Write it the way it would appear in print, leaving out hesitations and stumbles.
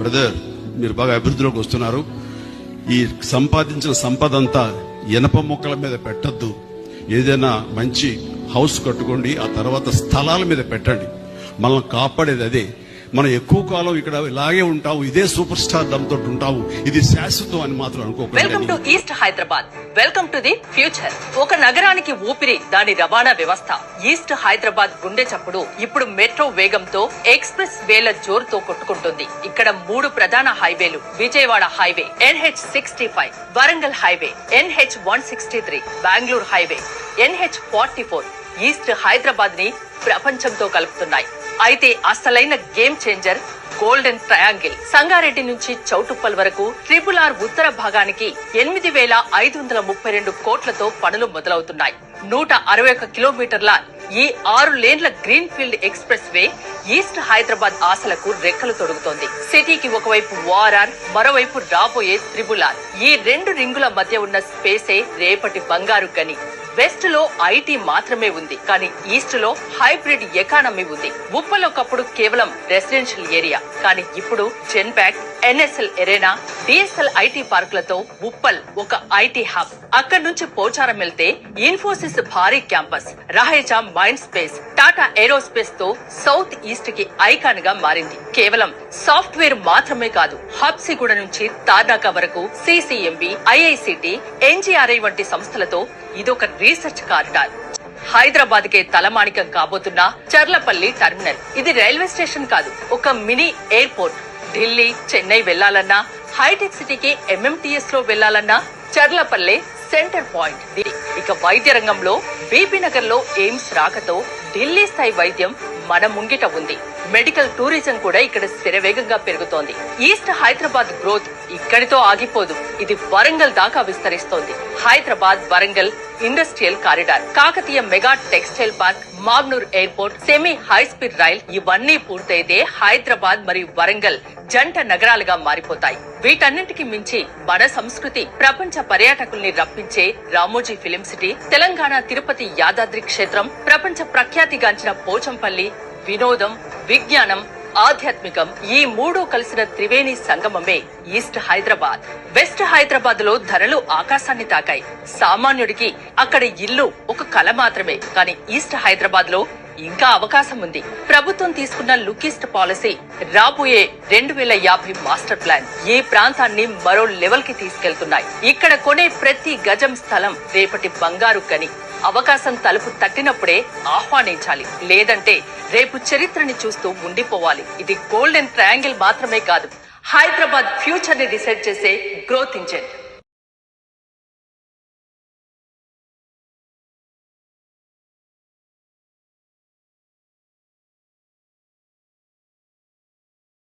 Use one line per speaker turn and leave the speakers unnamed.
Brother, మీరు బాగా అభివృద్ధిలోకి వస్తున్నారు. ఈ సంపాదించిన సంపద అంతా ఇనప మొక్కల మీద పెట్టద్దు. ఏదైనా మంచి హౌస్ కట్టుకోండి, ఆ తర్వాత స్థలాల మీద పెట్టండి. మనల్ని కాపాడేది అదే. మనం ఎక్కువ కాలం ఇక్కడ ఇలాగే ఉంటావు, ఇదే సూపర్ స్టార్ దమ్తో ఉంటావు, ఇది శాశ్వతం అని మాత్రం అనుకోకండి.
Welcome to east Hyderabad, welcome to the future. ఒక నగరానికి ఊపిరి దాని రవాణా వ్యవస్థ. ఈస్ట్ హైదరాబాద్ గుండె చప్పుడు ఇప్పుడు మెట్రో వేగంతో ఎక్స్ప్రెస్ వేల జోరుతో కొట్టుకుంటుంది. ఇక్కడ 3 ప్రధాన హైవేలు: Vijayawada highway NH65, Warangal highway NH163, Bengaluru highway NH44 east Hyderabad ని ప్రపంచంతో కలుపుతున్నాయి. అయితే అసలైన game changer golden triangle. Sangareddy నుంచి చౌటుప్పల్ వరకు RRR ఉత్తర భాగానికి 8,532 కోట్లతో పనులు మొదలవుతున్నాయి. 161 కిలోమీటర్ల ఈ 6 లేన్ల green field expressway east Hyderabad ఆశలకు రెక్కలు తొడుగుతోంది. సిటీకి ఒకవైపు ORR, మరోవైపు రాబోయే RRR. ఈ 2 రింగుల మధ్య ఉన్న స్పేసే రేపటి బంగారు గని. వెస్ట్ లో ఐటీ మాత్రమే ఉంది, కానీ ఈస్ట్ లో హైబ్రిడ్ ఎకానమీ ఉంది. ఉప్పల్ ఒకప్పుడు కేవలం రెసిడెన్షియల్ ఏరియా, కానీ ఇప్పుడు Genpact, NSL arena, DSL IT పార్కులతో ఉప్పల్ ఒక ఐటీ హబ్. అక్కడి నుంచి పోచారం వెళ్తే ఇన్ఫోసిస్ భారీ campus, Raheja mind space, Tata aerospace తో సౌత్ ఈస్ట్ కి ఐకాన్ గా మారింది. కేవలం సాఫ్ట్వేర్ మాత్రమే కాదు, హబ్సిగూడ నుంచి తార్నాక వరకు CCMB, IICT, NGRI వంటి సంస్థలతో ఇదొక రీసెర్చ్ కారిడార్. హైదరాబాద్ కే తలమానికం కాబోతున్న చర్లపల్లి టెర్మినల్. ఇది రైల్వే స్టేషన్ కాదు, ఒక మినీ ఎయిర్పోర్ట్. ఢిల్లీ, చెన్నై వెళ్లాలన్నా, హైటెక్ సిటీకి MMTS లో వెళ్లాలన్నా చర్లపల్లె సెంటర్ పాయింట్. ఇక వైద్య రంగంలో బీబీ నగర్ లో ఎయిమ్స్ రాకతో ఢిల్లీ స్థాయి వైద్యం మన ముంగిట ఉంది. మెడికల్ టూరిజం కూడా ఇక్కడ శరవేగంగా పెరుగుతోంది. ఈస్ట్ హైదరాబాద్ గ్రోత్ ఇక్కడితో ఆగిపోదు, ఇది వరంగల్ దాకా విస్తరిస్తోంది. Hyderabad Warangal industrial corridor, Kakatiya mega textile park, Magnur airport, semi high speed rail ఇవన్నీ పూర్తయితే హైదరాబాద్ మరియు వరంగల్ జంట నగరాలుగా మారిపోతాయి. వీటన్నింటికి మించి మన సంస్కృతి ప్రపంచ పర్యాటకుల్ని రప్పించే రామోజీ ఫిలిం సిటీ, తెలంగాణ తిరుపతి యాదాద్రి క్షేత్రం, ప్రపంచ ప్రఖ్యాతిగాంచిన పోచంపల్లి, వినోదం, విజ్ఞానం, ఆధ్యాత్మికం ఈ 3 కలిసిన త్రివేణి సంగమమే ఈస్ట్ హైదరాబాద్. వెస్ట్ హైదరాబాద్ లో ధరలు ఆకాశాన్ని తాకాయి. సామాన్యుడికి అక్కడ ఇల్లు ఒక కల మాత్రమే, కానీ ఈస్ట్ హైదరాబాద్ లో ఇంకా అవకాశం ఉంది. ప్రభుత్వం తీసుకున్న లుక్ ఈస్ట్ పాలసీ, రాబోయే 2050 మాస్టర్ ప్లాన్ ఈ ప్రాంతాన్ని మరో లెవెల్ కి తీసుకెళ్తున్నాయి. ఇక్కడ కొనే ప్రతి గజం స్థలం రేపటి బంగారు గని. అవకాశం తలుపు తట్టినప్పుడే ఆహ్వానించాలి, లేదంటే రేపు చరిత్రని చూస్తూ ఉండిపోవాలి. ఇది గోల్డెన్ ట్రయాంగిల్ మాత్రమే కాదు, హైదరాబాద్ ఫ్యూచర్ ని డిసైడ్ చేసే గ్రోత్ ఇంజన్.